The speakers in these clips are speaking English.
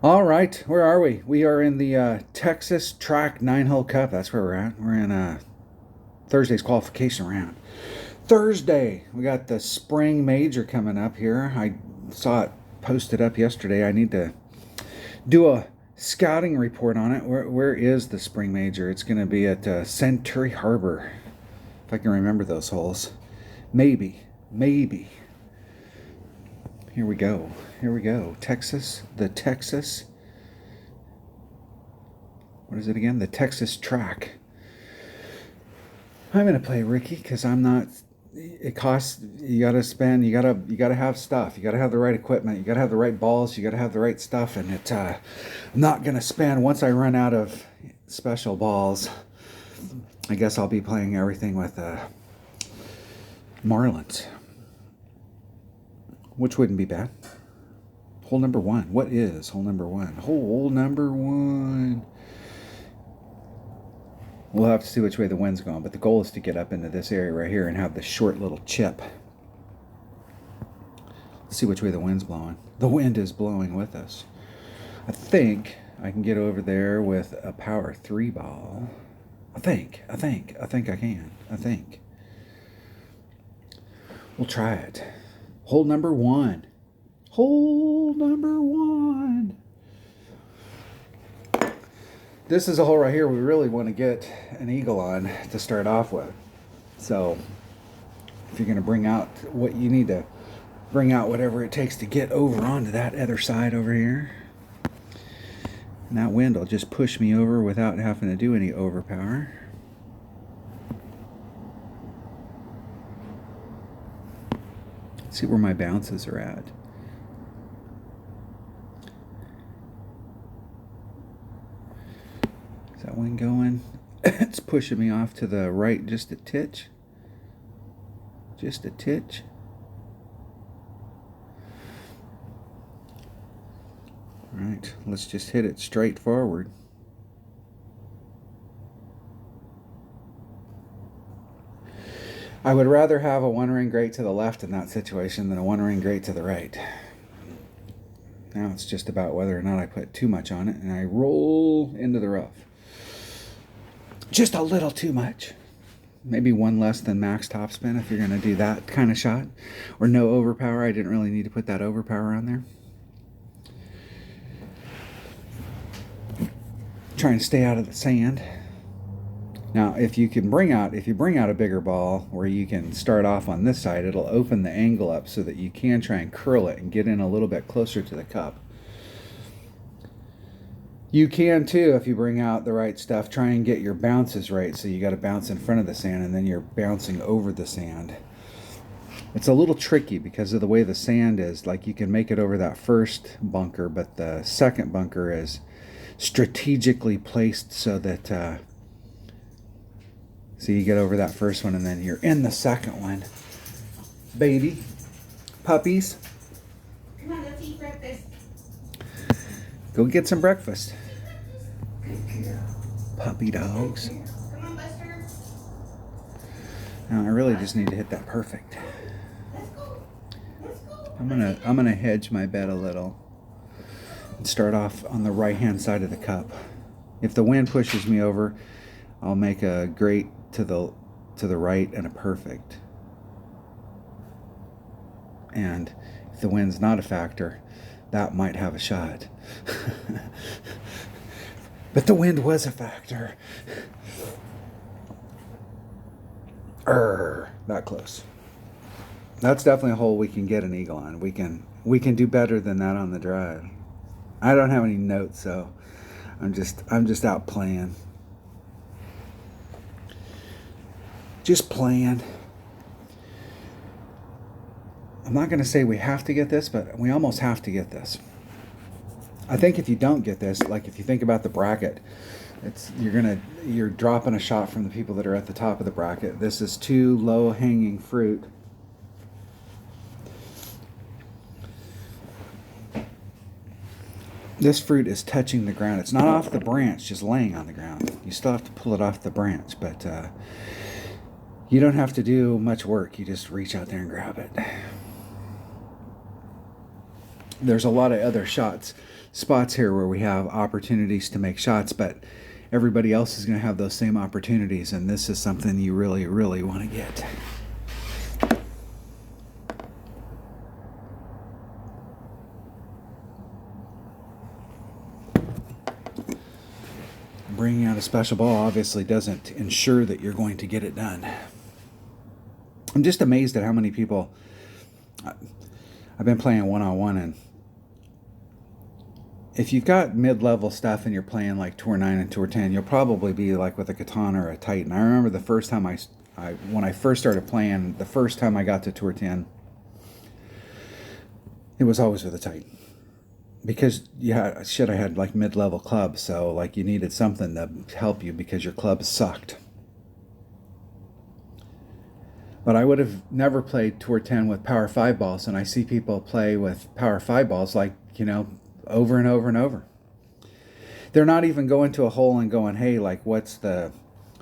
All right, where are we? We are in the Texas Track 9-hole Cup. That's where we're at. We're in Thursday's qualification round. Thursday, we got the spring major coming up here. I saw it posted up yesterday. I need to do a scouting report on it. Where is the spring major? It's going to be at Century Harbor, if I can remember those holes. Maybe. Here we go. Texas, what is it again? The Texas Track. I'm gonna play Ricky because I'm not. It costs. You gotta spend. You gotta have stuff. You gotta have the right equipment. You gotta have the right balls. You gotta have the right stuff. And I'm not gonna spend. Once I run out of special balls, I guess I'll be playing everything with Marlins, which wouldn't be bad. Hole number one. What is hole number one? Hole number one. We'll have to see which way the wind's going, but the goal is to get up into this area right here and have the short little chip. Let's see which way the wind's blowing. The wind is blowing with us. I think I can get over there with a power 3 ball. I think I can. We'll try it. Hole number one. This is a hole right here we really want to get an eagle on to start off with. So if you're going to bring out what you need to bring out, whatever it takes to get over onto that other side over here. And that wind will just push me over without having to do any overpower. Let's see where my bounces are at. Is that wind going? It's pushing me off to the right just a titch. All right, let's just hit it straight forward. I would rather have a one ring grate to the left in that situation than a one ring grate to the right. Now it's just about whether or not I put too much on it and I roll into the rough. Just a little too much. Maybe one less than max topspin if you're going to do that kind of shot. Or no overpower. I didn't really need to put that overpower on there. Trying to stay out of the sand. Now, if you bring out a bigger ball where you can start off on this side, it'll open the angle up so that you can try and curl it and get in a little bit closer to the cup. You can too, if you bring out the right stuff, try and get your bounces right. So you got to bounce in front of the sand and then you're bouncing over the sand. It's a little tricky because of the way the sand is. Like, you can make it over that first bunker, but the second bunker is strategically placed so that so you get over that first one and then you're in the second one. Baby puppies, Come on, let's eat breakfast. go get some breakfast. Puppy dogs. Come on, Buster. Now I really just need to hit that perfect. Let's go. I'm gonna hedge my bet a little and start off on the right hand side of the cup. If the wind pushes me over, I'll make a grate to the right and a perfect. And if the wind's not a factor, that might have a shot. But the wind was a factor. That close. That's definitely a hole we can get an eagle on. We can do better than that on the drive. I don't have any notes, so I'm just out playing. Just playing. I'm not going to say we have to get this, but we almost have to get this. I think if you don't get this, like if you think about the bracket, you're dropping a shot from the people that are at the top of the bracket. This is too low hanging fruit. This fruit is touching the ground. It's not off the branch, just laying on the ground. You still have to pull it off the branch, but you don't have to do much work. You just reach out there and grab it. There's a lot of other spots here where we have opportunities to make shots, but everybody else is going to have those same opportunities, and this is something you really, really want to get. Bringing out a special ball obviously doesn't ensure that you're going to get it done. I'm just amazed at how many people. I've been playing one-on-one, and if you've got mid-level stuff and you're playing like Tour 9 and Tour 10, you'll probably be like with a Katana or a Titan. I remember the first time when I first started playing, the first time I got to Tour 10, it was always with a Titan. Because I had like mid-level clubs, so like you needed something to help you because your club sucked. But I would have never played Tour 10 with Power 5 balls, and I see people play with Power 5 balls like, over and over and over. They're not even going to a hole and going, hey, like what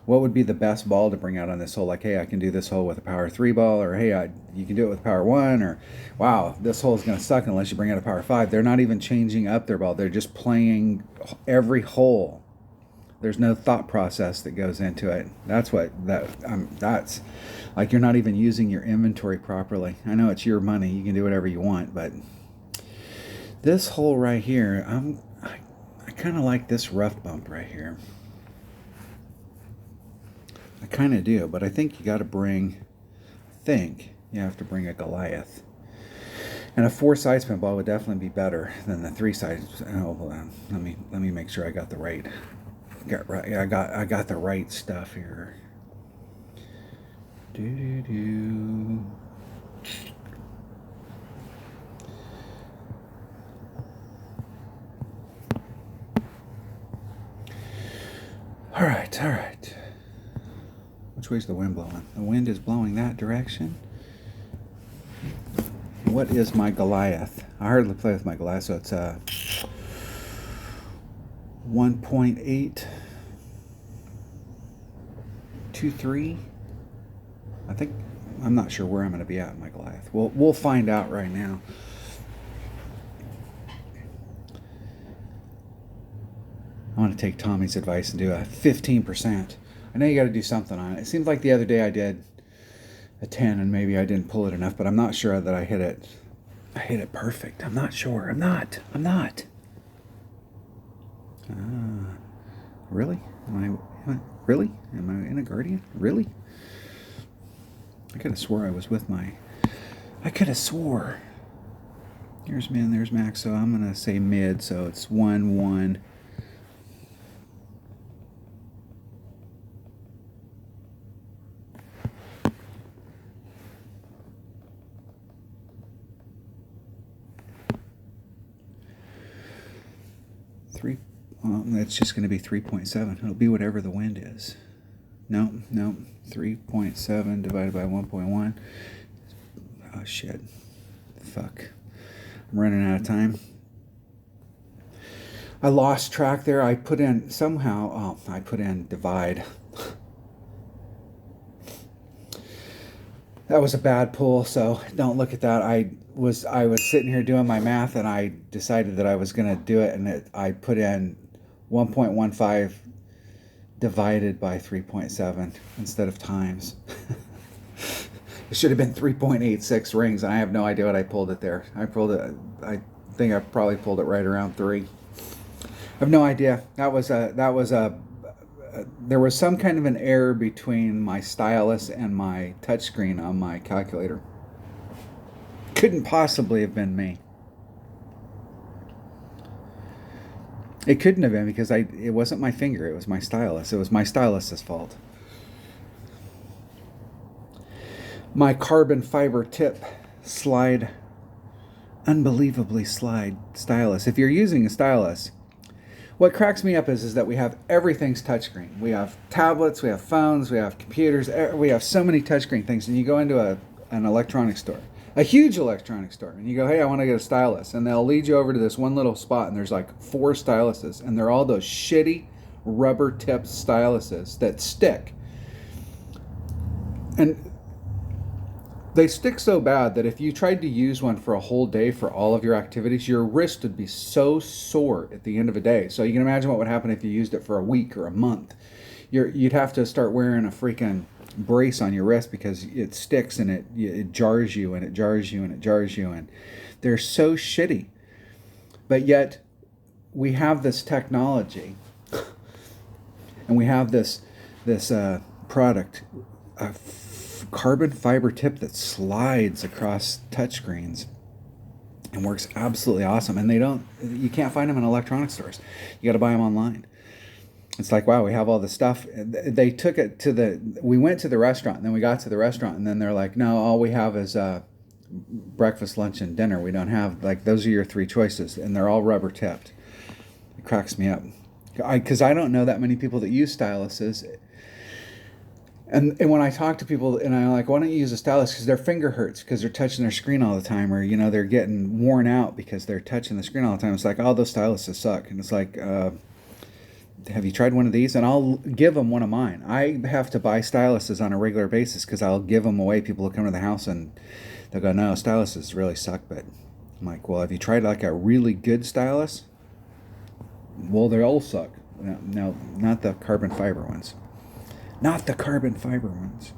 would be the best ball to bring out on this hole? Like, hey, I can do this hole with a Power 3 ball, or hey, you can do it with Power 1, or wow, this hole is going to suck unless you bring out a Power 5. They're not even changing up their ball. They're just playing every hole. There's no thought process that goes into it. That's like you're not even using your inventory properly. I know it's your money. You can do whatever you want, but this hole right here, I kind of like this rough bump right here. I kind of do, but I think you got to you have to bring a Goliath. And a 4-side spin ball would definitely be better than the 3-side. Oh, hold on. Let me make sure I got the right. I got the right stuff here. All right. Which way's the wind blowing? The wind is blowing that direction. What is my Goliath? I hardly play with my Goliath, so it's 1.823. I think, I'm not sure where I'm going to be at in my Goliath. We'll find out right now. I want to take Tommy's advice and do a 15%. I know you got to do something on it. It seems like the other day I did a 10 and maybe I didn't pull it enough, but I'm not sure that I hit it. I hit it perfect. I'm not sure. I'm not. Really? Really? Am I in a Guardian? Really? I could have swore I was with I could have swore. Here's min, there's max, so I'm going to say mid, so it's 1, 1. That's just going to be 3.7. It'll be whatever the wind is. No. 3.7 divided by 1.1. Oh, shit. Fuck. I'm running out of time. I lost track there. I put in divide. That was a bad pull, so don't look at that. I was sitting here doing my math, and I decided that I was going to do it, and I put in 1.15 divided by 3.7 instead of times. It should have been 3.86 rings, and I have no idea what I pulled it there. I think I probably pulled it right around 3. I have no idea. There was some kind of an error between my stylus and my touchscreen on my calculator. Couldn't possibly have been me. It couldn't have been because it wasn't my finger, it was my stylus. It was my stylus's fault. My carbon fiber tip slide, unbelievably slide stylus. If you're using a stylus, what cracks me up is that we have everything's touchscreen. We have tablets, we have phones, we have computers, we have so many touchscreen things. And you go into an electronics store, a huge electronics store, and you go, hey, I want to get a stylus. And they'll lead you over to this one little spot, and there's like 4 styluses, and they're all those shitty rubber tipped styluses that stick. And They stick so bad that if you tried to use one for a whole day for all of your activities, your wrist would be so sore at the end of a day. So you can imagine what would happen if you used it for a week or a month. You'd have to start wearing a freaking brace on your wrist because it sticks and it jars you and it jars you and it jars you, and they're so shitty. But yet we have this technology and we have this product, carbon fiber tip that slides across touchscreens and works absolutely awesome. And you can't find them in electronic stores. You got to buy them online. It's like, wow, we have all this stuff. They took it we went to the restaurant, and then we got to the restaurant, and then they're like, no, all we have is breakfast, lunch, and dinner. We don't have, like, those are your 3 choices, and they're all rubber tipped. It cracks me up. Because I don't know that many people that use styluses. And when I talk to people, and I'm like, why don't you use a stylus? Because their finger hurts because they're touching their screen all the time, or, they're getting worn out because they're touching the screen all the time. It's like, oh, those styluses suck. And it's like, have you tried one of these? And I'll give them one of mine. I have to buy styluses on a regular basis because I'll give them away. People will come to the house and they'll go, no, styluses really suck. But I'm like, well, have you tried like a really good stylus? Well, they all suck. No, not the carbon fiber ones. Not the carbon fiber ones.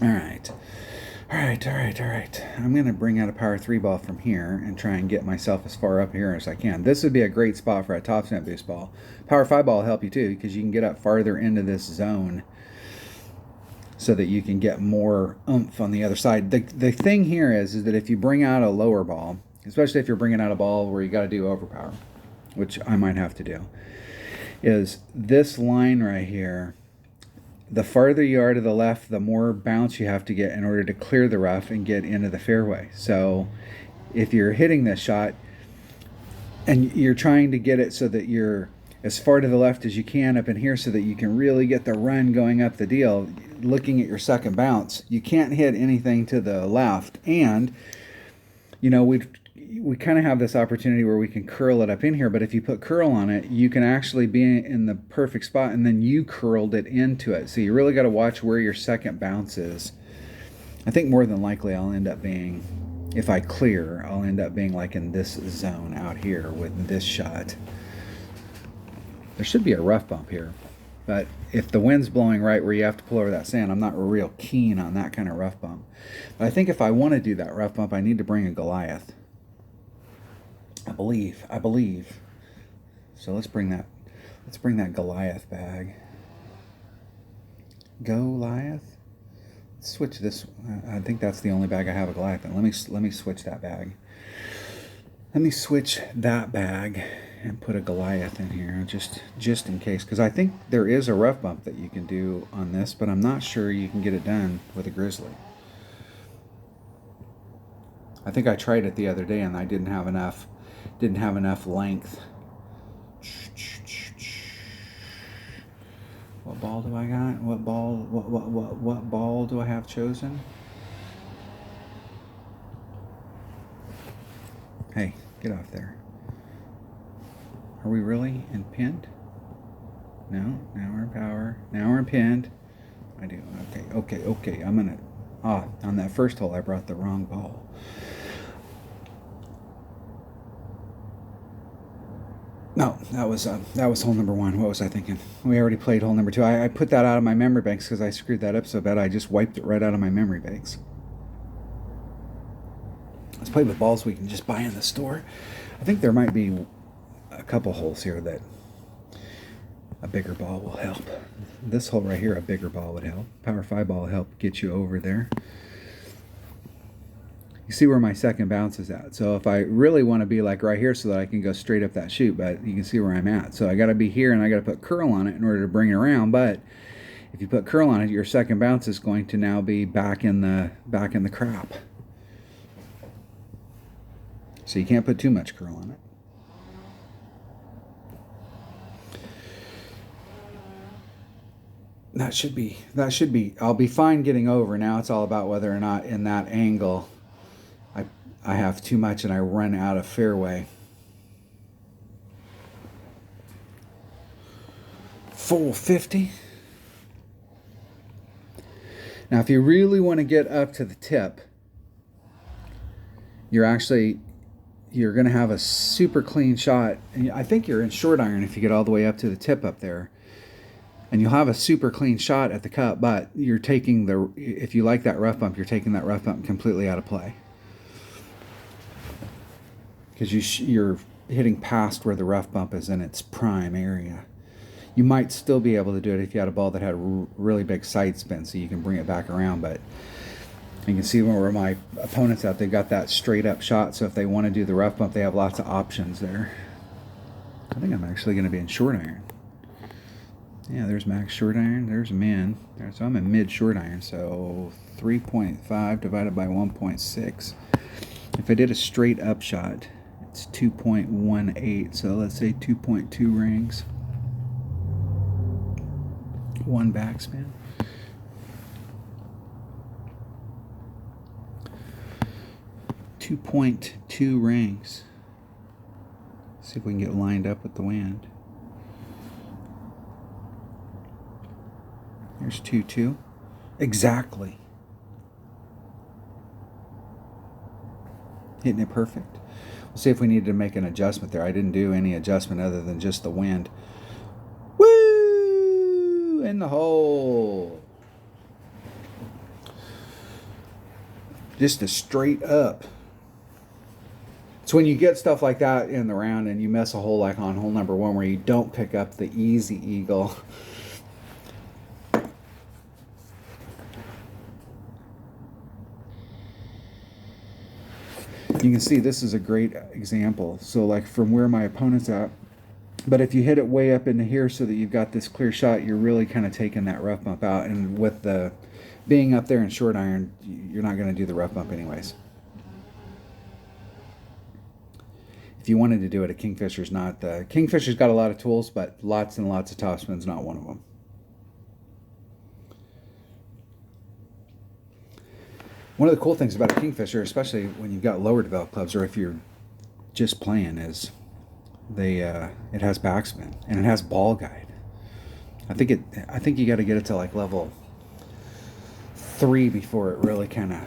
All right. I'm going to bring out a Power 3 ball from here and try and get myself as far up here as I can. This would be a great spot for a top snap boost ball. Power 5 ball will help you too, because you can get up farther into this zone so that you can get more oomph on the other side. The thing here is that if you bring out a lower ball, especially if you're bringing out a ball where you got to do overpower, which I might have to do, is this line right here. The farther you are to the left, the more bounce you have to get in order to clear the rough and get into the fairway. So if you're hitting this shot and you're trying to get it so that you're as far to the left as you can up in here so that you can really get the run going up the deal, looking at your second bounce, you can't hit anything to the left. And, we kind of have this opportunity where we can curl it up in here, but if you put curl on it, you can actually be in the perfect spot, and then you curled it into it. So you really got to watch where your second bounce is. I think more than likely I'll end up being, if I clear, I'll end up being like in this zone out here with this shot. There should be a rough bump here, but if the wind's blowing right where you have to pull over that sand, I'm not real keen on that kind of rough bump. But I think if I want to do that rough bump, I need to bring a Goliath. I believe. So let's bring that Goliath bag. Goliath? Let's switch this. I think that's the only bag I have a Goliath in. Let me switch that bag. Let me switch that bag and put a Goliath in here just in case, because I think there is a rough bump that you can do on this, but I'm not sure you can get it done with a Grizzly. I think I tried it the other day and I didn't have enough length. What ball do I got? What ball do I have chosen? Hey, get off there. Are we really in pinned? No, now we're in power. Now we're in pinned. I do. Okay. I'm gonna. On that first hole I brought the wrong ball. No, that was hole number 1. What was I thinking? We already played hole number 2. I put that out of my memory banks because I screwed that up so bad. I just wiped it right out of my memory banks. Let's play with balls we can just buy in the store. I think there might be a couple holes here that a bigger ball will help. This hole right here, a bigger ball would help. Power 5 ball will help get you over there. You see where my second bounce is at. So if I really want to be like right here so that I can go straight up that chute, but you can see where I'm at. So I got to be here and I got to put curl on it in order to bring it around. But if you put curl on it, your second bounce is going to now be back in the crap. So you can't put too much curl on it. That should be, I'll be fine getting over. Now it's all about whether or not in that angle I have too much and I run out of fairway. Full 50. Now, if you really want to get up to the tip, you're going to have a super clean shot. And I think you're in short iron if you get all the way up to the tip up there. And you'll have a super clean shot at the cup, but you're taking if you like that rough bump, you're taking that rough bump completely out of play. Because you're hitting past where the rough bump is in its prime area. You might still be able to do it if you had a ball that had a really big side spin, so you can bring it back around, but you can see where my opponent's at, they've got that straight up shot, so if they want to do the rough bump, they have lots of options there. I think I'm actually going to be in short iron. Yeah, there's max short iron, there's min. So I'm in mid short iron, so 3.5 divided by 1.6. If I did a straight up shot, it's 2.18, so let's say 2.2 rings. 1 backspin. .2 rings. See if we can get lined up with the wind. There's 2.2. Exactly. Hitting it perfect. We'll see if we needed to make an adjustment there. I didn't do any adjustment other than just the wind. Woo! In the hole. Just a straight up. So when you get stuff like that in the round and you miss a hole like on hole number 1 where you don't pick up the easy eagle, you can see this is a great example. So like from where my opponent's at, but if you hit it way up into here so that you've got this clear shot, you're really kind of taking that rough bump out. And with the being up there in short iron, you're not going to do the rough bump anyways. If you wanted to do it, a Kingfisher's not. Kingfisher's got a lot of tools, but lots and lots of topspin's not one of them. One of the cool things about a Kingfisher, especially when you've got lower developed clubs, or if you're just playing, is it has backspin and it has ball guide. I think you got to get it to like level 3 before it really kind of.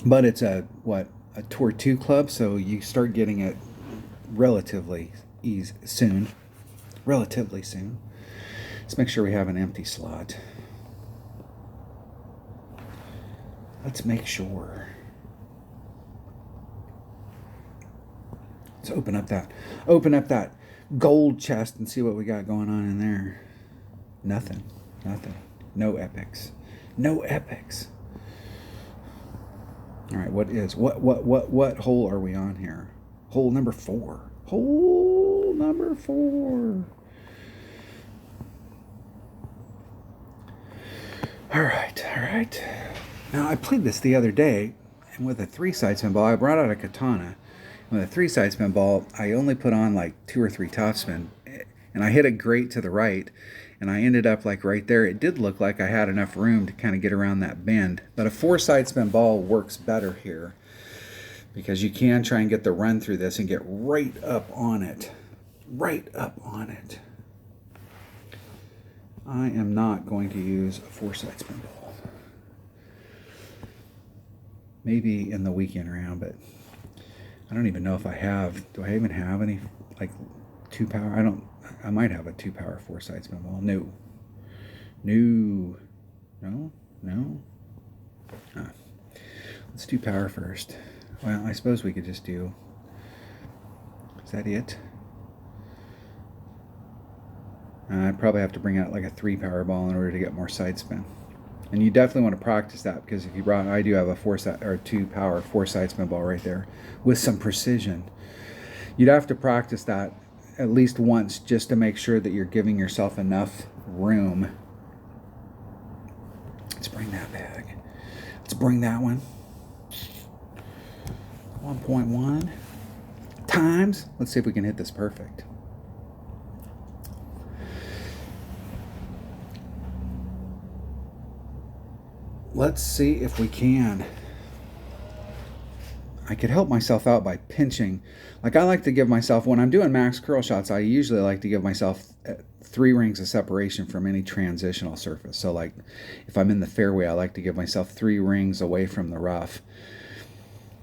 But it's a Tour 2 club, so you start getting it relatively soon. Relatively soon. Let's make sure we have an empty slot. Let's make sure. Let's open up that gold chest and see what we got going on in there. Nothing. No epics. No epics. All right, what hole are we on here? Hole number 4. Hole number 4. All right. Now, I played this the other day, and with a 3-side spin ball, I brought out a katana. With a 3-side spin ball, I only put on like 2 or 3 topspin, and I hit it great to the right, and I ended up like right there. It did look like I had enough room to kind of get around that bend, but a 4-side spin ball works better here because you can try and get the run through this and get right up on it. Right up on it. I am not going to use a 4-side spin ball. Maybe in the weekend round, but I don't even know if I have. Do I even have any like 2 power? I might have a 2 power 4-side spin ball. No. Let's do power first. Well, I suppose we could just do. Is that it? I'd probably have to bring out like a 3 power ball in order to get more side spin. And you definitely want to practice that because if you brought, I do have a 2 power 4-side spin ball right there with some precision. You'd have to practice that at least once just to make sure that you're giving yourself enough room. Let's bring that back. Let's bring that one. 1.1 times. Let's see if we can hit this perfect. Let's see if we can. I could help myself out by pinching. Like I like to give myself, when I'm doing max curl shots, I usually like to give myself 3 rings of separation from any transitional surface. So like if I'm in the fairway, I like to give myself 3 rings away from the rough.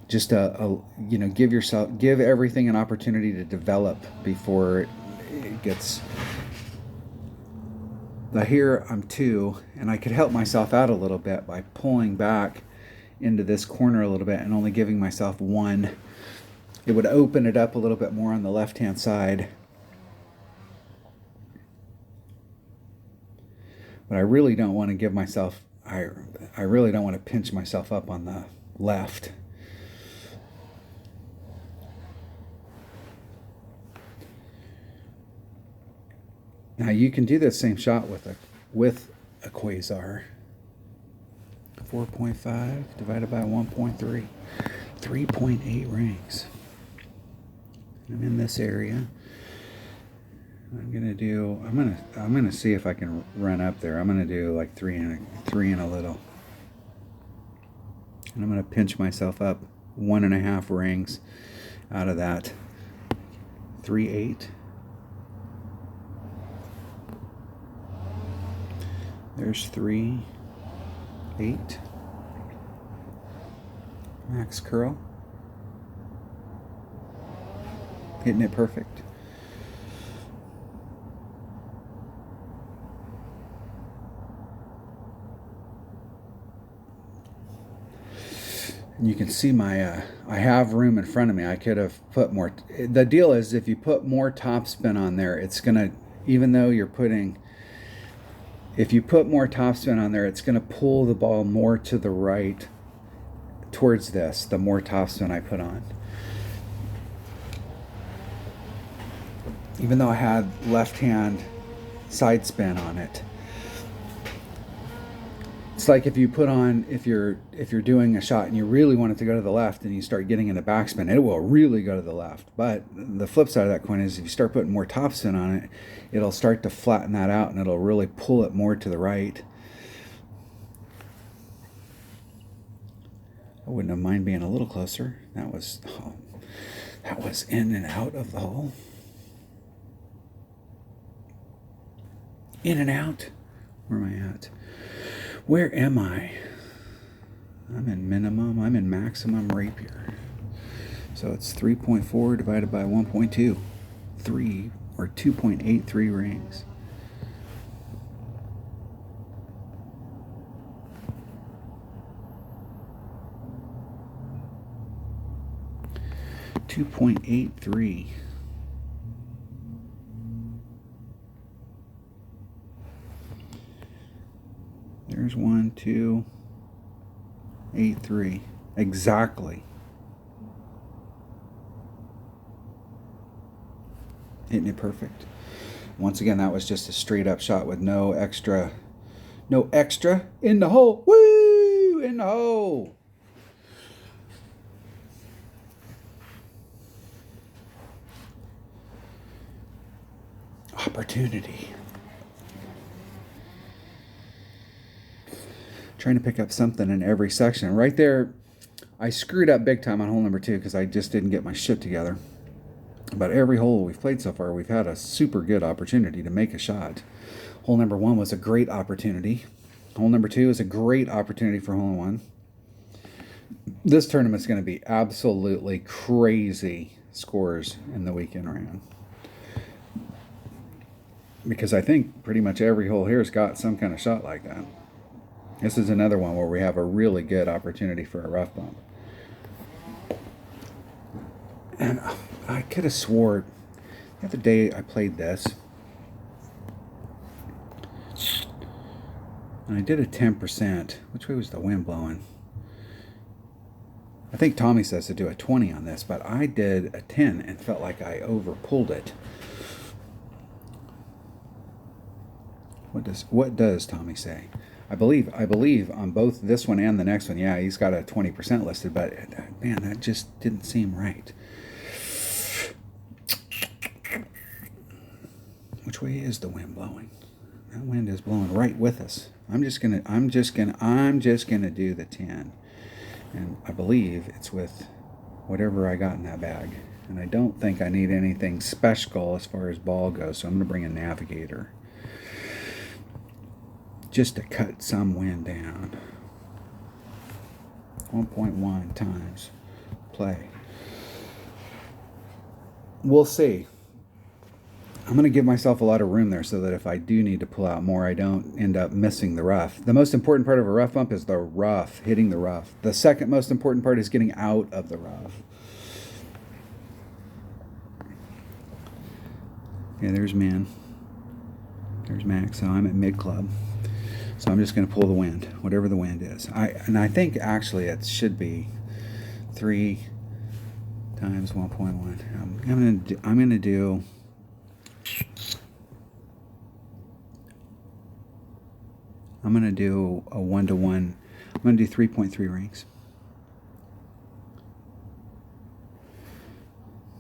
Just you know, give everything an opportunity to develop before it gets. Now here I'm 2, and I could help myself out a little bit by pulling back into this corner a little bit and only giving myself 1. It would open it up a little bit more on the left hand side. But I really don't want to give myself, I really don't want to pinch myself up on the left. Now you can do that same shot with a Quasar. 4.5 divided by 1.3, 3.8 rings. I'm in this area. I'm gonna see if I can run up there. I'm gonna do like 3 and a little, and I'm gonna pinch myself up 1.5 rings out of that 3.8. There's 3.8. Max curl. Hitting it perfect. And you can see my, I have room in front of me. I could have put more. The deal is if you put more topspin on there, it's going to, even though you're putting, if you put more topspin on there, it's going to pull the ball more to the right towards this, the more topspin I put on. Even though I had left hand side spin on it. It's like if you put on, if you're doing a shot and you really want it to go to the left and you start getting into backspin, it will really go to the left. But the flip side of that coin is if you start putting more topspin on it, it'll start to flatten that out and it'll really pull it more to the right. I wouldn't have mind being a little closer. That was in and out of the hole. In and out. Where am I at? Where am I? I'm in minimum. I'm in maximum rapier. So it's 3.4 divided by 1.2. 3 or 2.83 rings. .83. There's 1, 2, 8, 3. Exactly. Hitting it perfect. Once again, that was just a straight up shot with no extra in the hole. Woo! In the hole. Opportunity. Trying to pick up something in every section. Right there, I screwed up big time on hole number 2 because I just didn't get my shit together. But every hole we've played so far, we've had a super good opportunity to make a shot. Hole number 1 was a great opportunity. Hole number 2 is a great opportunity for hole 1. This tournament's going to be absolutely crazy scores in the weekend round. Because I think pretty much every hole here has got some kind of shot like that. This is another one where we have a really good opportunity for a rough bump. And I could have swore the other day I played this. And I did a 10%. Which way was the wind blowing? I think Tommy says to do a 20 on this, but I did a 10 and felt like I overpulled it. What does Tommy say? I believe on both this one and the next one, yeah, he's got a 20% listed, but man, that just didn't seem right. Which way is the wind blowing? That wind is blowing right with us. I'm just gonna do the 10, and I believe it's with whatever I got in that bag. And I don't think I need anything special as far as ball goes, so I'm going to bring a navigator just to cut some wind down. 1.1 times play. We'll see. I'm going to give myself a lot of room there so that if I do need to pull out more, I don't end up missing the rough. The most important part of a rough bump is the rough, hitting the rough. The second most important part is getting out of the rough. Yeah, there's Min. There's Max. So I'm at mid club. So I'm just going to pull the wind, whatever the wind is. I think actually it should be 3 times 1.1. I'm going to do a 1-to-1. I'm going to do 3.3 rings.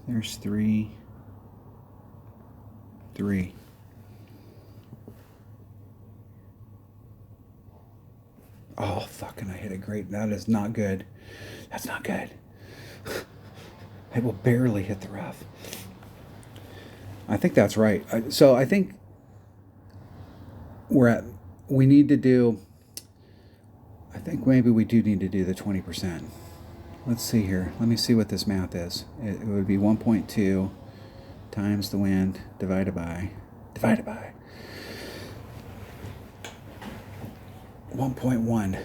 There's 3. Oh, fucking, I hit it great. That is not good. That's not good. It will barely hit the rough. I think that's right. So I think we need to do, I think maybe we do need to do the 20%. Let's see here. Let me see what this math is. It would be 1.2 times the wind divided by 1.1.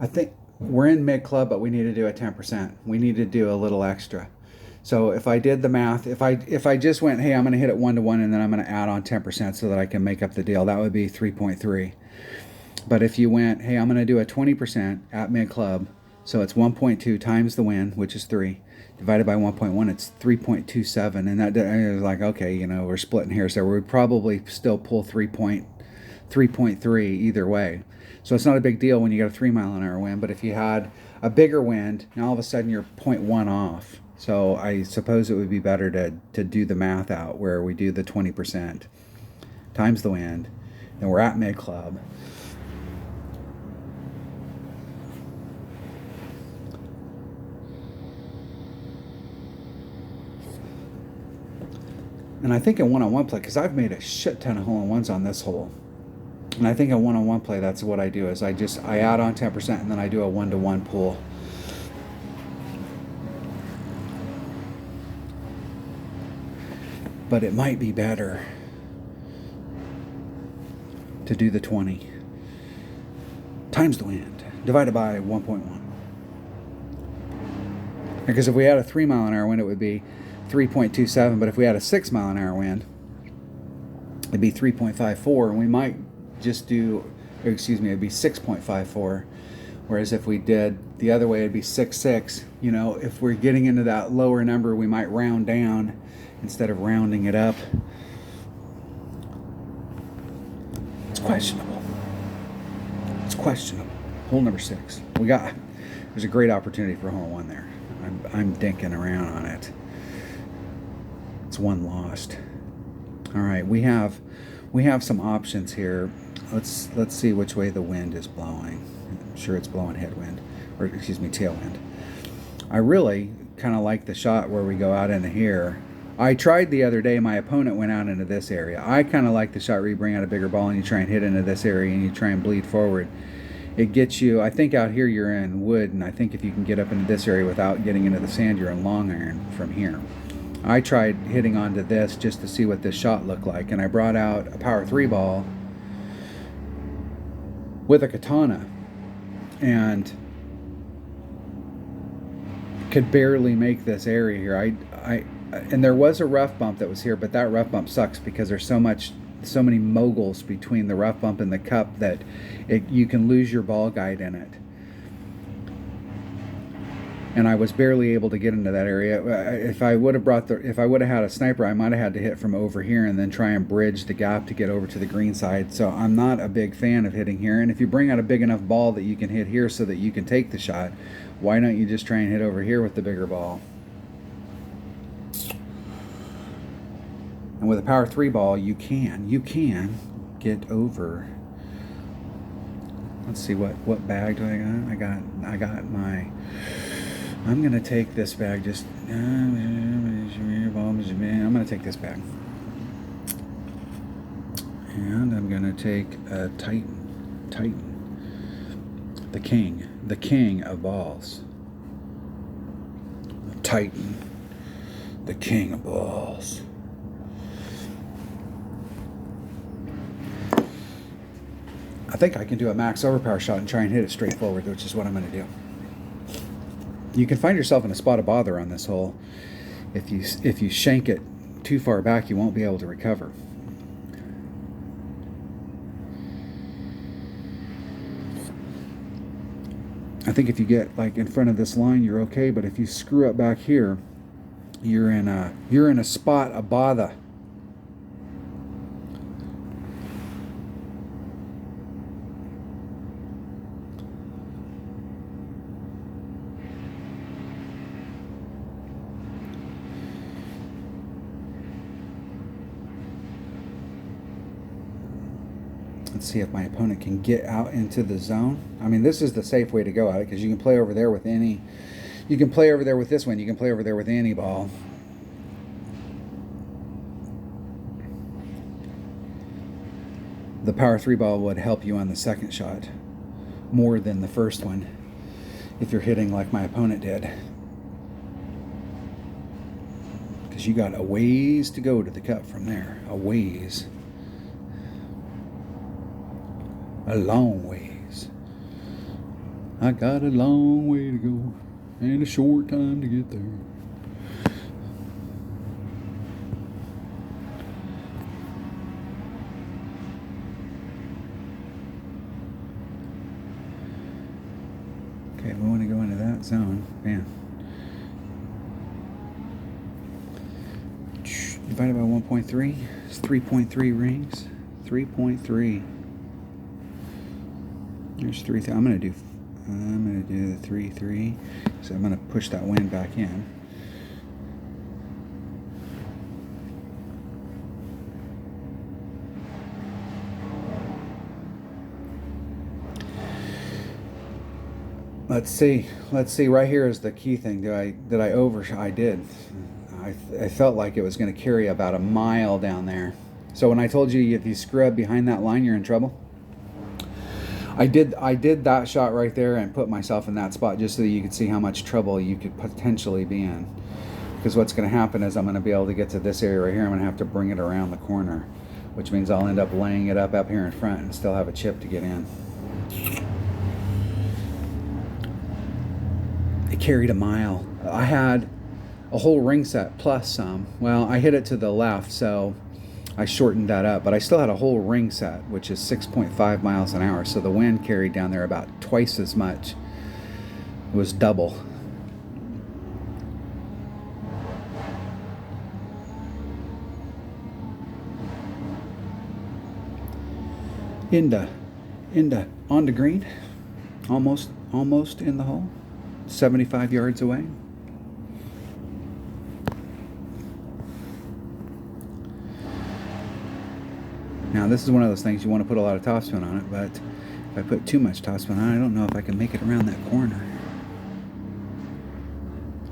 I think we're in mid club, but we need to do a 10%. We need to do a little extra. So if I did the math, if I just went, hey, I'm going to hit it 1-to-1 and then I'm going to add on 10% so that I can make up the deal, that would be 3.3. But if you went, hey, I'm going to do a 20% at mid club, so it's 1.2 times the wind, which is 3, divided by 1.1, it's 3.27. And that is like, okay, you know, we're splitting here, so we'd probably still pull 3.3 either way. So it's not a big deal when you got a 3-mile-an-hour wind, but if you had a bigger wind, now all of a sudden you're 0.1 off. So I suppose it would be better to do the math out where we do the 20% times the wind, and we're at mid club. And I think in one-on-one play, because I've made a shit ton of hole-in-ones on this hole, and I think in one-on-one play, that's what I do, is I add on 10% and then I do a 1-to-1 pull. But it might be better to do the 20 times the wind divided by 1.1. Because if we had a 3-mile-an-hour wind, it would be 3.27, but if we had a 6-mile-an-hour wind, it'd be 3.54, and we might just do, it'd be 6.54, whereas if we did the other way, it'd be 6.6. You know, if we're getting into that lower number, we might round down instead of rounding it up. It's questionable. Hole number 6. There's a great opportunity for hole 1 there. I'm dinking around on it. It's 1 lost. All right, we have some options here. Let's see which way the wind is blowing. I'm sure it's blowing headwind, or excuse me, tailwind. I really kind of like the shot where we go out into here. I tried the other day, my opponent went out into this area. I kind of like the shot where you bring out a bigger ball and you try and hit into this area and you try and bleed forward. It gets you, I think out here you're in wood, and I think if you can get up into this area without getting into the sand, you're in long iron from here. I tried hitting onto this just to see what this shot looked like, and I brought out a power 3 ball with a katana and could barely make this area here. And there was a rough bump that was here, but that rough bump sucks because there's so many moguls between the rough bump and the cup that you can lose your ball guide in it. And I was barely able to get into that area. If I would have had a sniper, I might have had to hit from over here and then try and bridge the gap to get over to the green side. So I'm not a big fan of hitting here. And if you bring out a big enough ball that you can hit here so that you can take the shot, why don't you just try and hit over here with the bigger ball? And with a power 3 ball, you can get over. Let's see, what bag do I got? I got my I'm going to take this bag just... I'm going to take this bag. And I'm going to take a Titan. The king of balls. Titan. The king of balls. I think I can do a max overpower shot and try and hit it straight forward, which is what I'm going to do. You can find yourself in a spot of bother on this hole. If you shank it too far back, you won't be able to recover. I think if you get like in front of this line, you're okay. But if you screw up back here, you're in a spot of bother. Let's see if my opponent can get out into the zone. I mean, this is the safe way to go at it because you can play over there with any. You can play over there with this one. You can play over there with any ball. The power 3 ball would help you on the second shot more than the first one if you're hitting like my opponent did. Because you got a ways to go to the cup from there. A ways. A long ways. I got a long way to go and a short time to get there. Okay, we want to go into that zone. Man. Divided by 1.3. It's 3.3 rings. 3.3. There's 3. I'm gonna do the 3-3. So I'm gonna push that wind back in. Let's see. Right here is the key thing. I did. I felt like it was going to carry about a mile down there. So when I told you if you scrub behind that line, you're in trouble. I did that shot right there and put myself in that spot just so that you could see how much trouble you could potentially be in. Because what's going to happen is I'm going to be able to get to this area right here. I'm going to have to bring it around the corner, which means I'll end up laying it up here in front and still have a chip to get in. It carried a mile. I had a whole ring set plus some. Well, I hit it to the left, so I shortened that up, but I still had a whole ring set, which is 6.5 miles an hour. So the wind carried down there about twice as much. It was double. On the green, almost in the hole, 75 yards away. Now this is one of those things you want to put a lot of topspin on it, but if I put too much topspin on it, I don't know if I can make it around that corner.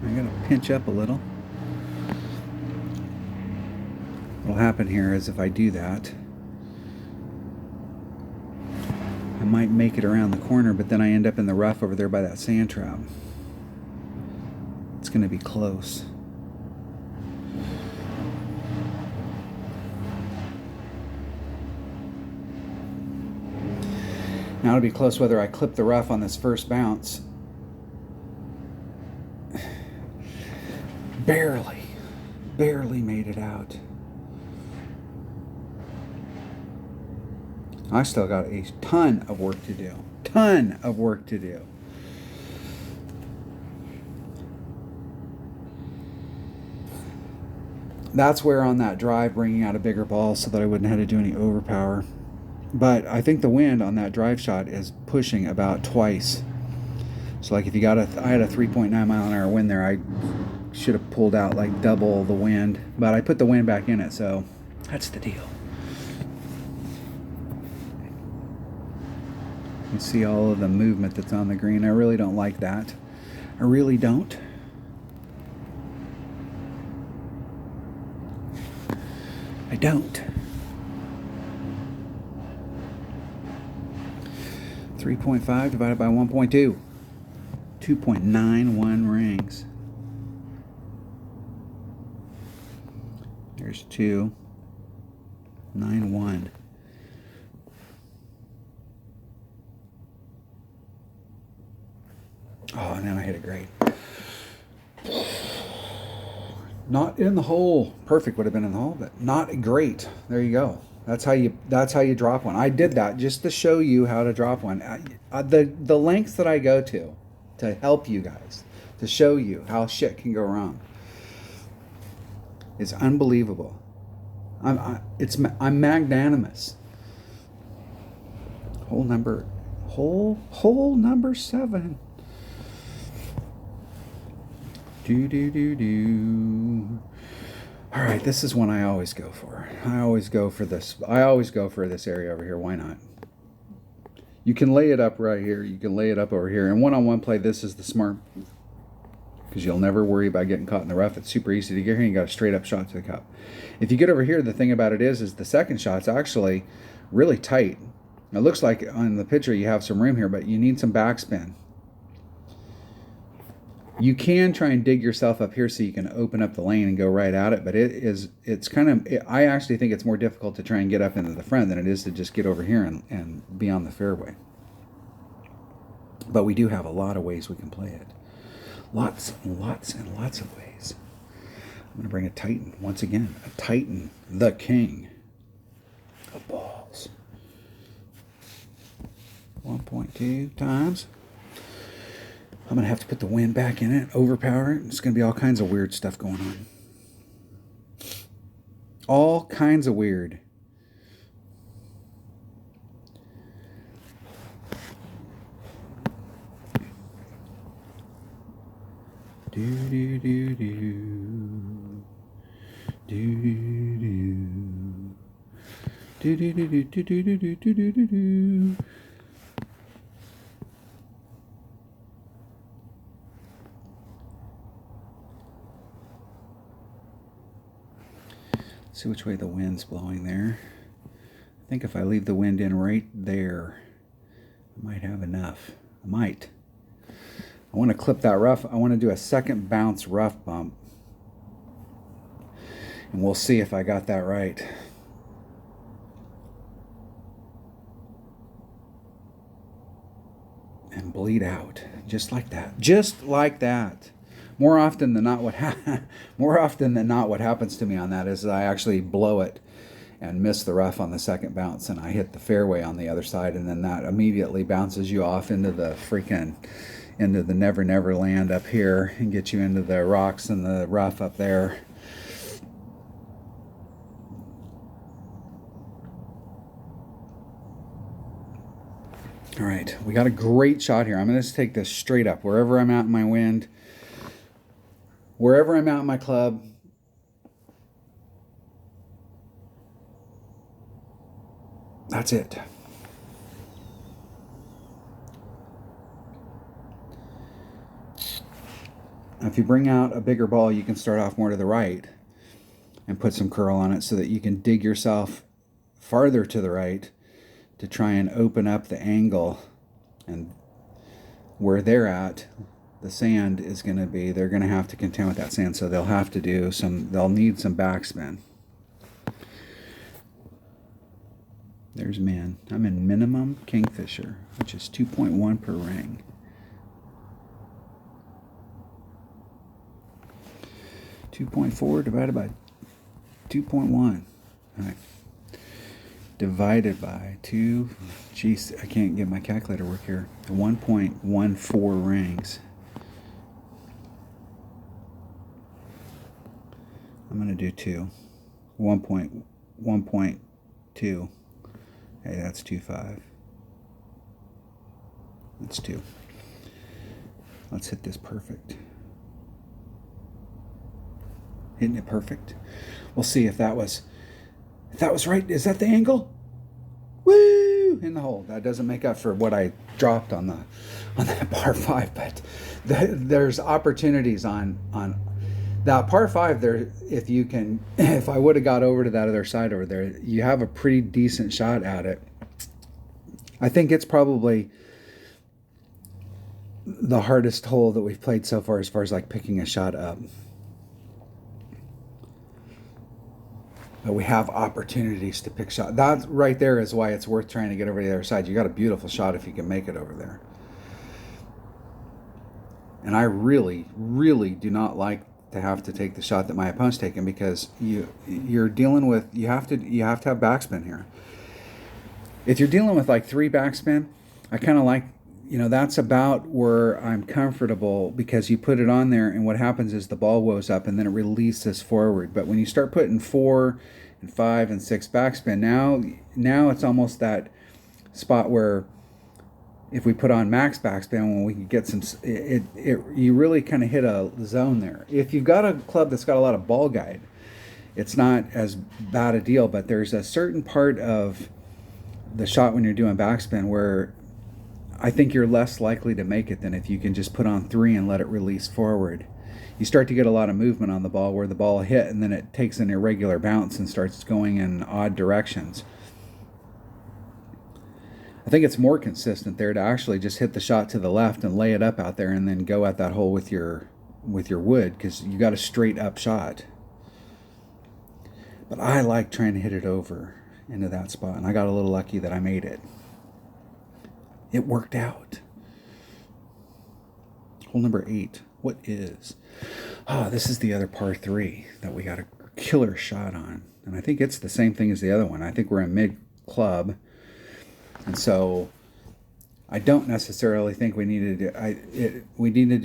I gotta pinch up a little. What'll happen here is if I do that, I might make it around the corner, but then I end up in the rough over there by that sand trap. It's gonna be close. Now it'll be close whether I clip the rough on this first bounce. Barely made it out. I still got a ton of work to do. That's where on that drive, bringing out a bigger ball so that I wouldn't have to do any overpower. But I think the wind on that drive shot is pushing about twice. So like if you got I had a 3.9 mile an hour wind there, I should have pulled out like double the wind. But I put the wind back in it, so that's the deal. You see all of the movement that's on the green. I really don't like that. I really don't. I don't. 3.5 divided by 1.2. 2.91 rings. There's 2. 9.1. Oh, and then I hit it great. Not in the hole. Perfect would have been in the hole, but not great. There you go. That's how you drop one. I did that just to show you how to drop one. The lengths that I go to help you guys, to show you how shit can go wrong, is unbelievable. I'm magnanimous. Hole number 7. All right, this is one I always go for. I always go for this area over here. Why not? You can lay it up right here. You can lay it up over here. And one-on-one play, this is the smart, because you'll never worry about getting caught in the rough. It's super easy to get here. You got a straight up shot to the cup. If you get over here, the thing about it is the second shot's actually really tight. It looks like on the picture you have some room here, but you need some backspin. You can try and dig yourself up here so you can open up the lane and go right at it, but I actually think it's more difficult to try and get up into the front than it is to just get over here and be on the fairway. But we do have a lot of ways we can play it. Lots and lots and lots of ways. I'm going to bring a Titan once again. A Titan, the king of balls. 1.2 times. I'm going to have to put the wind back in it, overpower it. It's going to be all kinds of weird stuff going on. All kinds of weird. Do do do do. Do do do. Do do do do do do do do do do do. See which way the wind's blowing there. I think if I leave the wind in right there, I might have enough. I might. I want to clip that rough. I want to do a second bounce rough bump. And we'll see if I got that right. And bleed out. Just like that. Just like that. More often than not, what happens to me on that is I actually blow it and miss the rough on the second bounce, and I hit the fairway on the other side, and then that immediately bounces you off into the never never land up here and gets you into the rocks and the rough up there. All right, we got a great shot here. I'm going to just take this straight up wherever I'm at in my wind. Wherever I'm out in my club, that's it. Now, if you bring out a bigger ball, you can start off more to the right and put some curl on it so that you can dig yourself farther to the right to try and open up the angle. And where they're at, the sand is going to be, they're going to have to contend with that sand, so they'll have to do they'll need some backspin. There's min. I'm in minimum Kingfisher, which is 2.1 per ring. .4 divided by 2.1. All right. Divided by 2. Geez, I can't get my calculator work here. 1.14 rings. I'm going to do 2. 1.2. Hey, that's 2.5. That's 2. Let's hit this perfect. Hitting it perfect. We'll see if that was right. Is that the angle? Woo! in the hole. That doesn't make up for what I dropped on that par 5, but there's opportunities on that par 5 there. If I would have got over to that other side over there, you have a pretty decent shot at it. I think it's probably the hardest hole that we've played so far as like picking a shot up. But we have opportunities to pick shots. That right there is why it's worth trying to get over to the other side. You got a beautiful shot if you can make it over there. And I really, really do not like to have to take the shot that my opponent's taking, because you're dealing with, you have to have backspin here. If you're dealing with like 3 backspin, I kind of like, that's about where I'm comfortable, because you put it on there and what happens is the ball woes up and then it releases forward. But when you start putting 4 and 5 and 6 backspin, now it's almost that spot where if we put on max backspin, when we can get some, you really kind of hit a zone there. If you've got a club that's got a lot of ball guide, it's not as bad a deal, but there's a certain part of the shot when you're doing backspin where I think you're less likely to make it than if you can just put on 3 and let it release forward. You start to get a lot of movement on the ball where the ball hit and then it takes an irregular bounce and starts going in odd directions. I think it's more consistent there to actually just hit the shot to the left and lay it up out there and then go at that hole with your wood, because you got a straight up shot. But I like trying to hit it over into that spot, and I got a little lucky that I made it. It worked out. Hole number 8. What is? This is the other par 3 that we got a killer shot on. And I think it's the same thing as the other one. I think we're in mid-club. And so I don't necessarily think we need to do... we need to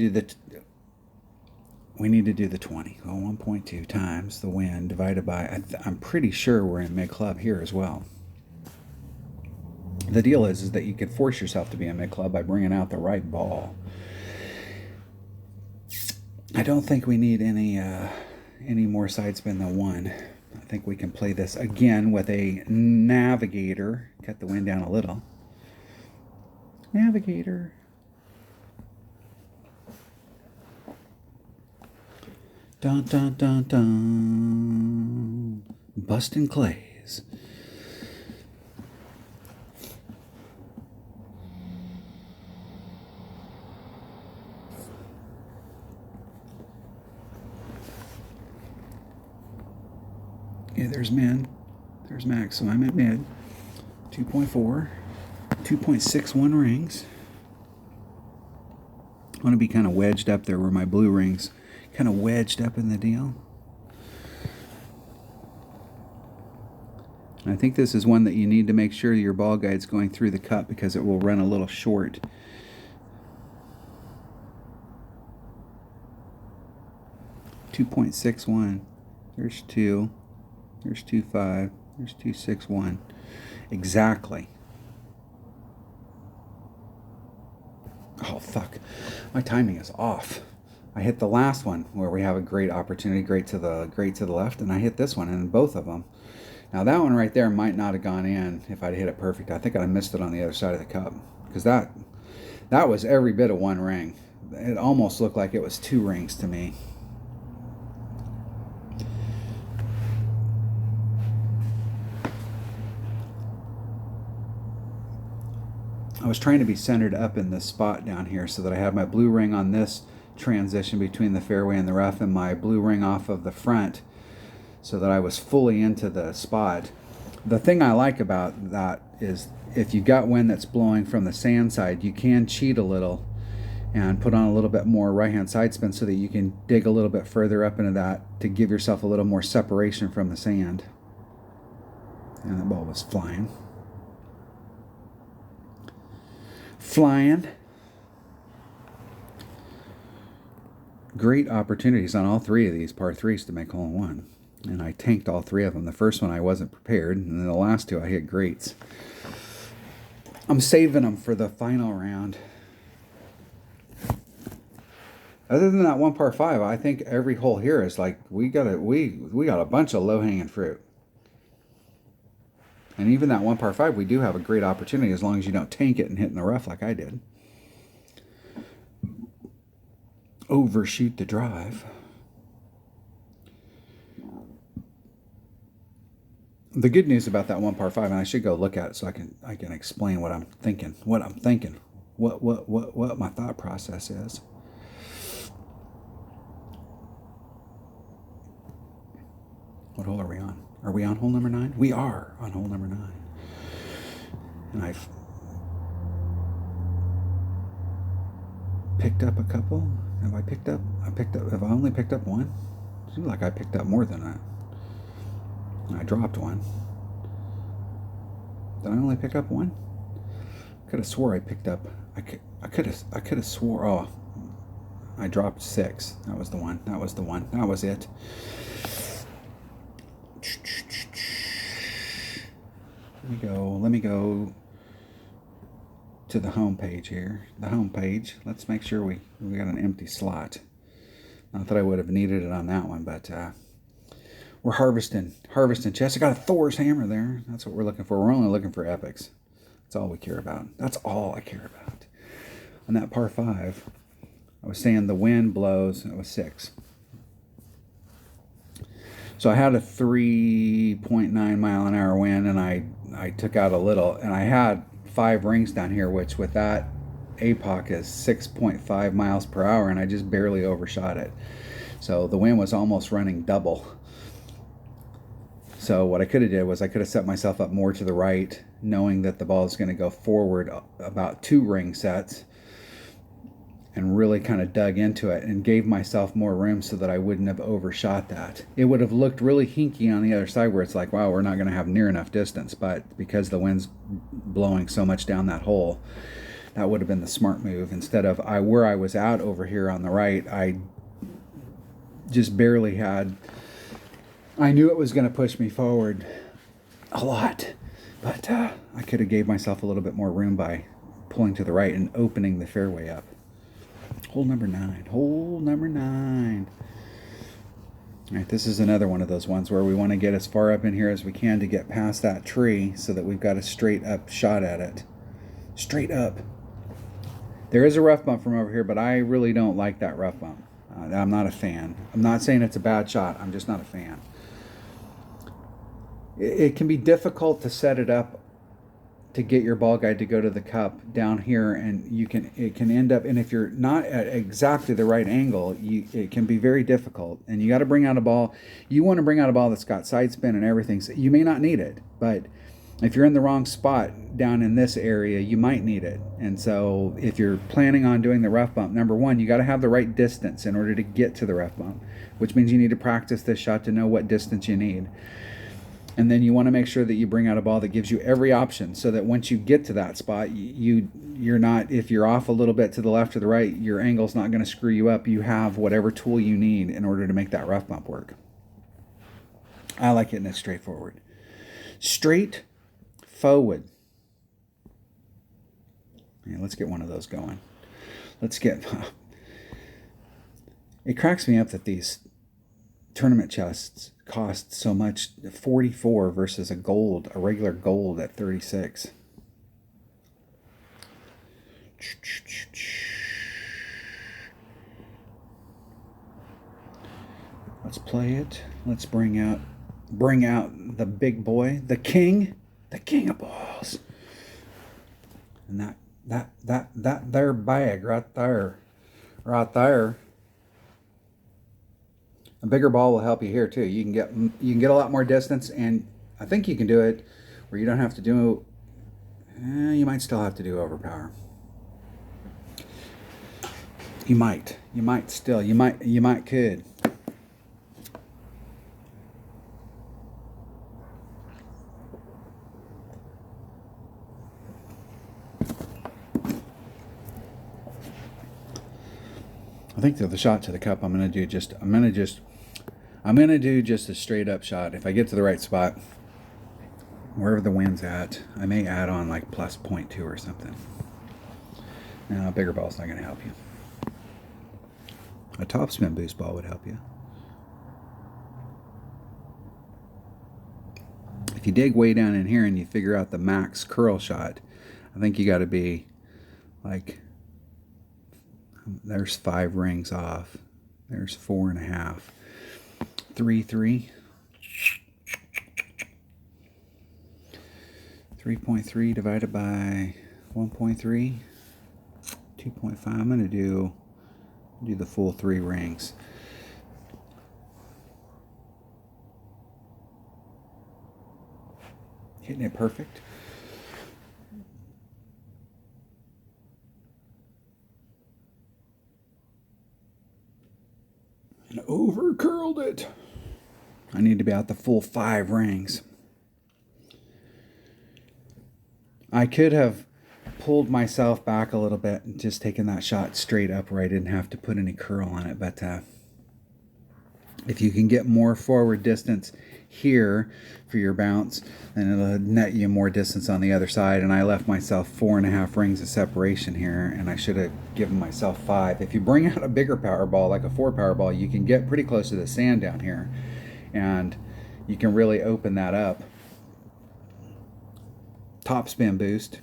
do the 20. Well, 1.2 times the wind divided by... I'm pretty sure we're in mid-club here as well. The deal is that you can force yourself to be in mid-club by bringing out the right ball. I don't think we need any more side spin than 1. I think we can play this again with a navigator. Cut the wind down a little. Navigator. Dun dun dun dun. Bustin' clays. Okay, there's min. There's max, so I'm at mid. 2.4. 2.61 rings. I want to be kind of wedged up there where my blue rings kind of wedged up in the deal. And I think this is one that you need to make sure your ball guide's going through the cup, because it will run a little short. .61. There's 2. There's 2.5. There's 2.61. Exactly. Oh, fuck. My timing is off. I hit the last one where we have a great opportunity, great to the left, and I hit this one, and both of them. Now, that one right there might not have gone in if I'd hit it perfect. I think I'd have missed it on the other side of the cup, because that was every bit of 1 ring. It almost looked like it was 2 rings to me. I was trying to be centered up in this spot down here so that I had my blue ring on this transition between the fairway and the rough, and my blue ring off of the front, so that I was fully into the spot. The thing I like about that is if you got wind that's blowing from the sand side, you can cheat a little and put on a little bit more right-hand side spin so that you can dig a little bit further up into that to give yourself a little more separation from the sand. And the ball was flying. Great opportunities on all 3 of these par 3s to make hole in 1, and I tanked all 3 of them. The first one I wasn't prepared, and then the last 2 I hit greats. I'm saving them for the final round. Other than that 1 par 5, I think every hole here is like we got a bunch of low hanging fruit. And even that one par 5, we do have a great opportunity as long as you don't tank it and hit in the rough like I did. Overshoot the drive. The good news about that one par 5, and I should go look at it so I can explain what I'm thinking. What my thought process is. What hole are we on? Are we on hole number 9? We are on hole number 9. And I've picked up a couple. Have I picked up? Have I only picked up one? It seems like I picked up more than that. I dropped one. Did I only pick up one? Could have swore I picked up. I could have swore. Oh, I dropped 6. That was the one. That was the one. That was it. Let me go to the home page here. The home page. Let's make sure we got an empty slot. Not that I would have needed it on that one, but we're harvesting chests. I got a Thor's hammer there. That's what we're looking for. We're only looking for epics. That's all we care about. That's all I care about. On that par 5, I was saying the wind blows. It was 6. So I had a 3.9 mile an hour wind, and I took out a little, and I had 5 rings down here, which with that APOC is 6.5 miles per hour, and I just barely overshot it. So the wind was almost running double. So what I could have did was I could have set myself up more to the right, knowing that the ball is going to go forward about 2 ring sets, and really kind of dug into it and gave myself more room so that I wouldn't have overshot that. It would have looked really hinky on the other side where it's like, wow, we're not going to have near enough distance. But because the wind's blowing so much down that hole, that would have been the smart move. Instead of where I was out over here on the right, I just barely had... I knew it was going to push me forward a lot. But I could have gave myself a little bit more room by pulling to the right and opening the fairway up. Hole number 9. Hole number 9. All right, this is another one of those ones where we want to get as far up in here as we can to get past that tree so that we've got a straight up shot at it. Straight up. There is a rough bump from over here, but I really don't like that rough bump. I'm not a fan. I'm not saying it's a bad shot. I'm just not a fan. It can be difficult to set it up to get your ball guide to go to the cup down here, and it can end up, and if you're not at exactly the right angle, it can be very difficult, and you got to bring out a ball. You want to bring out a ball that's got side spin and everything. So you may not need it, but if you're in the wrong spot down in this area, you might need it. And so if you're planning on doing the rough bump, number one, you got to have the right distance in order to get to the rough bump, which means you need to practice this shot to know what distance you need. And then you want to make sure that you bring out a ball that gives you every option so that once you get to that spot, you're not, if you're off a little bit to the left or the right, your angle's not going to screw you up. You have whatever tool you need in order to make that rough bump work. I like hitting it straightforward. Straight forward. Yeah, let's get one of those going. Let's get... It cracks me up that these tournament chests cost so much. 44 versus a regular gold at 36. Let's play it. Let's bring out the big boy, the king of balls. And that there bag right there. A bigger ball will help you here too. You can get a lot more distance, and I think you can do it where you don't have to do. You might still have to do overpower. You might could. I think that the shot to the cup, I'm gonna do just a straight up shot. If I get to the right spot, wherever the wind's at, I may add on like plus 0.2 or something. Now, a bigger ball's not gonna help you. A topspin boost ball would help you. If you dig way down in here and you figure out the max curl shot, I think you got to be like, there's 5 rings off. There's 4.5. 3, 3. 3.3 divided by 1.3. 2.5. I'm going to do the full 3 rings. Hitting it perfect. And over curled it. I need to be out the full 5 rings. I could have pulled myself back a little bit and just taken that shot straight up where I didn't have to put any curl on it, but if you can get more forward distance here for your bounce, then it'll net you more distance on the other side. And I left myself 4.5 rings of separation here, and I should have given myself 5. If you bring out a bigger power ball, like a 4 power ball, you can get pretty close to the sand down here, and you can really open that up. Top spin boost.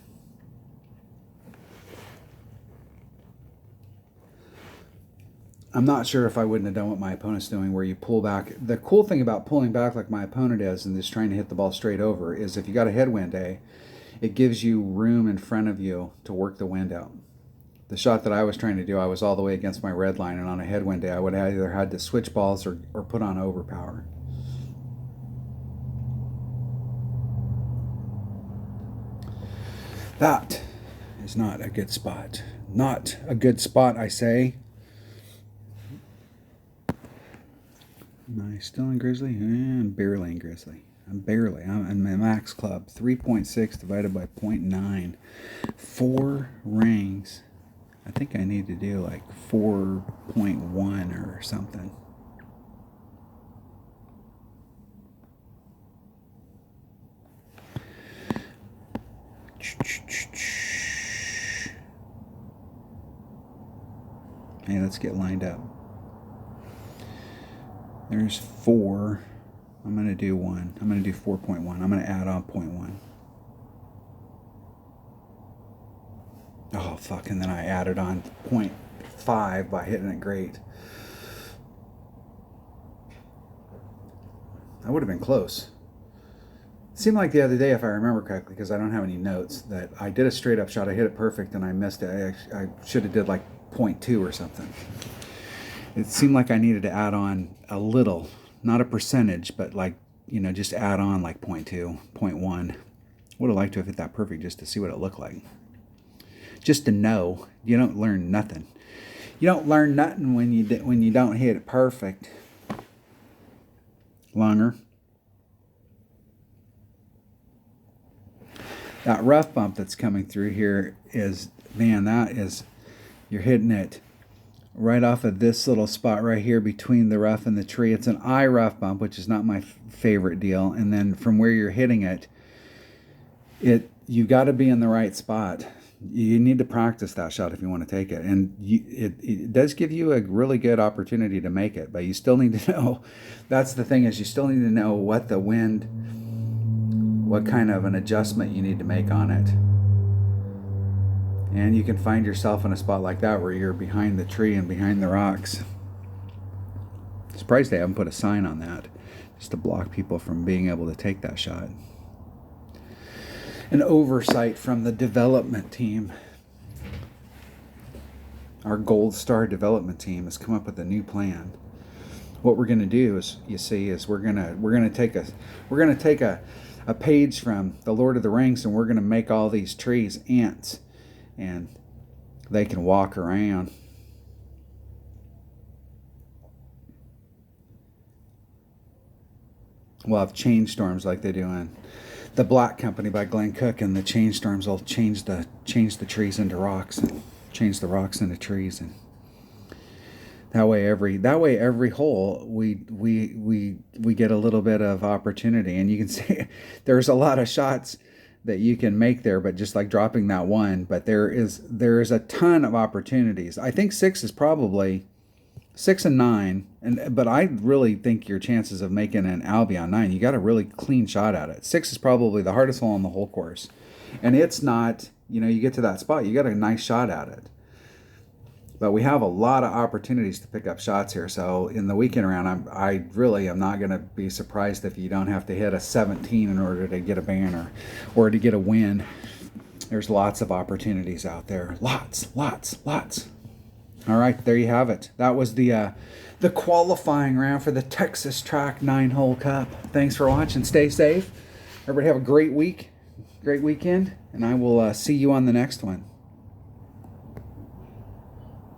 I'm not sure if I wouldn't have done what my opponent's doing, where you pull back. The cool thing about pulling back like my opponent is and just trying to hit the ball straight over is if you got a headwind day, it gives you room in front of you to work the wind out. The shot that I was trying to do, I was all the way against my red line, and on a headwind day, I would have either had to switch balls or put on overpower. That is not a good spot. Not a good spot, I say. Am I still in Grizzly? I'm barely in Grizzly. I'm in my max club. 3.6 divided by 0.9. 4 rings. I think I need to do like 4.1 or something. Hey, let's get lined up. There's 4. I'm going to do 1. I'm going to do 4.1. I'm going to add on 0.1. Oh, fuck. And then I added on 0.5 by hitting it great. That would have been close. It seemed like the other day, if I remember correctly, because I don't have any notes, that I did a straight up shot. I hit it perfect and I missed it. I should have did like 0.2 or something. It seemed like I needed to add on a little, not a percentage, but like, you know, just add on like 0.2, 0.1. Would have liked to have hit that perfect just to see what it looked like. Just to know. You don't learn nothing. You don't learn nothing when you don't hit it perfect. Longer. That rough bump that's coming through here is, man, that is, you're hitting it right off of this little spot right here between the rough and the tree. It's an eye rough bump, which is not my favorite deal. And then from where you're hitting it, you got to be in the right spot. You need to practice that shot if you want to take it. And it does give you a really good opportunity to make it, but you still need to know, that's the thing, is you still need to know what the wind, what kind of an adjustment you need to make on it. And you can find yourself in a spot like that where you're behind the tree and behind the rocks. Surprised they haven't put a sign on that, just to block people from being able to take that shot. An oversight from the development team. Our Gold Star development team has come up with a new plan. What we're going to do is, you see, is we're going to take a page from the Lord of the Rings, and we're going to make all these trees ants, and they can walk around. We'll have change storms like they do in The Black Company by Glenn Cook, and the change storms will change the trees into rocks and change the rocks into trees, and that way every hole we get a little bit of opportunity. And you can see there's a lot of shots that you can make there, but just like dropping that one, but there is a ton of opportunities. I think 6 is probably 6 and 9, but I really think your chances of making an Albie on 9, you got a really clean shot at it. 6 is probably the hardest hole on the whole course, and it's not. You get to that spot, you got a nice shot at it. But we have a lot of opportunities to pick up shots here. So in the weekend round, I really am not going to be surprised if you don't have to hit a 17 in order to get a banner or to get a win. There's lots of opportunities out there. Lots. All right, there you have it. That was the qualifying round for the Texas Track 9-Hole Cup. Thanks for watching. Stay safe. Everybody have a great week, great weekend, and I will see you on the next one.